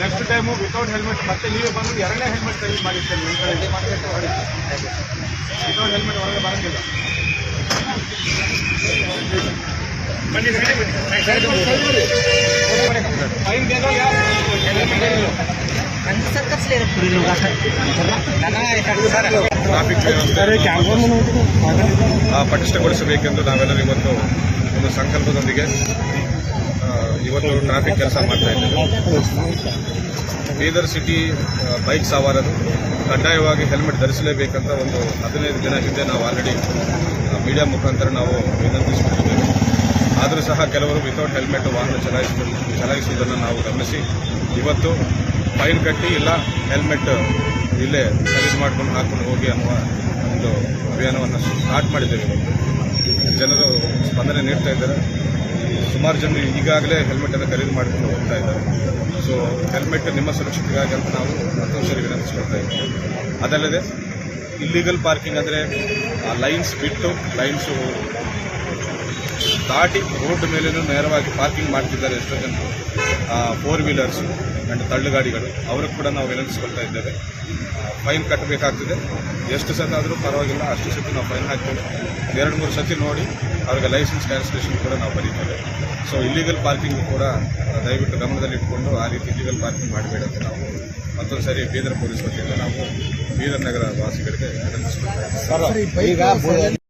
Next time without helmet ಮತ್ತೆ ನೀವೇ ಬಂದು ಎರಡನೇ ಹೆಲ್ಮೆಟ್ ಸರ್ವಿಸ್ ಮಾಡಿರ್ತೀರಿ ನಿಮ್ಮ ಕಡೆ ವಿತೌಟ್ ಹೆಲ್ಮೆಟ್ ಹೊರಗೆ ಬರೋಂಗಿಲ್ಲ. ಫೈನ್ ದೇನೋ ಯಾರು ಟ್ರಾಫಿಕ್ ಪಟಿಷ್ಠಗೊಳಿಸಬೇಕೆಂದು ನಾವೆಲ್ಲರೂ ಇವತ್ತು ಒಂದು ಸಂಕಲ್ಪದೊಂದಿಗೆ ಇವತ್ತು ಟ್ರಾಫಿಕ್ ಕೆಲಸ ಮಾಡ್ತಾ ಇದ್ದೇವೆ. ಬೀದರ್ ಸಿಟಿ ಬೈಕ್ ಸವಾರರು ಕಡ್ಡಾಯವಾಗಿ ಹೆಲ್ಮೆಟ್ ಧರಿಸಲೇಬೇಕಂತ ಒಂದು 15 ದಿನ ಹಿಂದೆ ನಾವು ಆಲ್ರೆಡಿ ಮೀಡಿಯಾ ಮುಖಾಂತರ ನಾವು ವಿನಂತಿಸಿಕೊಂಡಿದ್ದೇವೆ. ಆದರೂ ಸಹ ಕೆಲವರು ವಿತೌಟ್ ಹೆಲ್ಮೆಟ್ ವಾಹನ ಚಲಾಯಿಸುವುದನ್ನು ನಾವು ಗಮನಿಸಿ ಇವತ್ತು ಫೈನ್ ಕಟ್ಟಿ ಇಲ್ಲ ಹೆಲ್ಮೆಟ್ ಇಲ್ಲೇ ಖರೀದಿ ಮಾಡ್ಕೊಂಡು ಹಾಕೊಂಡು ಹೋಗಿ ಅನ್ನುವ ಒಂದು ಅಭಿಯಾನವನ್ನು ಸ್ಟಾರ್ಟ್ ಮಾಡಿದ್ದೇವೆ. ಜನರು ಸ್ಪಂದನೆ ನೀಡ್ತಾ ಇದ್ದಾರೆ. ಸುಮಾರು ಜನ ಈಗಾಗಲೇ ಹೆಲ್ಮೆಟನ್ನು ಖರೀದಿ ಮಾಡಿಕೊಂಡು ಹೋಗ್ತಾ ಇದ್ದಾರೆ. ಸೊ ಹೆಲ್ಮೆಟ್ ನಿಮ್ಮ ಸುರಕ್ಷತೆಗಾಗಿ ಅಂತ ನಾವು ಮತ್ತೊಂದು ಸರಿ ವಿನಂತಿಸ್ಕೊಳ್ತಾ ಇದ್ದೀವಿ. ಅದಲ್ಲದೆ ಇಲ್ಲಿಗಲ್ ಪಾರ್ಕಿಂಗ್ ಅಂದರೆ ಲೈನ್ಸ್ ಬಿಟ್ಟು ಲೈನ್ಸು ದಾಟಿ ರೋಡ್ ಮೇಲೇನೂ ನೇರವಾಗಿ ಪಾರ್ಕಿಂಗ್ ಮಾಡ್ತಿದ್ದಾರೆ ಎಷ್ಟೋ ಜನರು, 4 ವೀಲರ್ಸು ಆ್ಯಂಡ್ ತಳ್ಳುಗಾಡಿಗಳು. ಅವ್ರಿಗೆ ಕೂಡ ನಾವು ವಿನಂತಿಸ್ಕೊಳ್ತಾ ಇದ್ದೇವೆ. ಫೈನ್ ಕಟ್ಟಬೇಕಾಗ್ತದೆ. ಎಷ್ಟು ಸತಿ ಆದರೂ ಪರವಾಗಿಲ್ಲ, ಅಷ್ಟು ಸತಿ ನಾವು ಫೈನ್ ಹಾಕ್ತೇವೆ. 2-3 ಸತಿ ನೋಡಿ ಅವ್ರಿಗೆ ಲೈಸೆನ್ಸ್ ಕ್ಯಾನ್ಸಲೇಷನ್ ಕೂಡ ನಾವು ಬರೀತೇವೆ. ಸೊ ಇಲ್ಲಿಗಲ್ ಪಾರ್ಕಿಂಗ್ ಕೂಡ ದಯವಿಟ್ಟು ಗಮನದಲ್ಲಿಟ್ಕೊಂಡು ಆ ರೀತಿ ಇಲ್ಲಿಗಲ್ ಪಾರ್ಕಿಂಗ್ ಮಾಡಬೇಡ ಅಂತ ನಾವು ಮತ್ತೊಂದು ಸರಿ ಬೀದರ್ ಪೊಲೀಸ್ ವತಿಯಿಂದ ನಾವು ಬೀದರ್ ನಗರ ವಾಸಿಗಳಿಗೆ ವಿನಂತಿಸ್ಕೊಳ್ತಾ ಇದ್ದೇವೆ.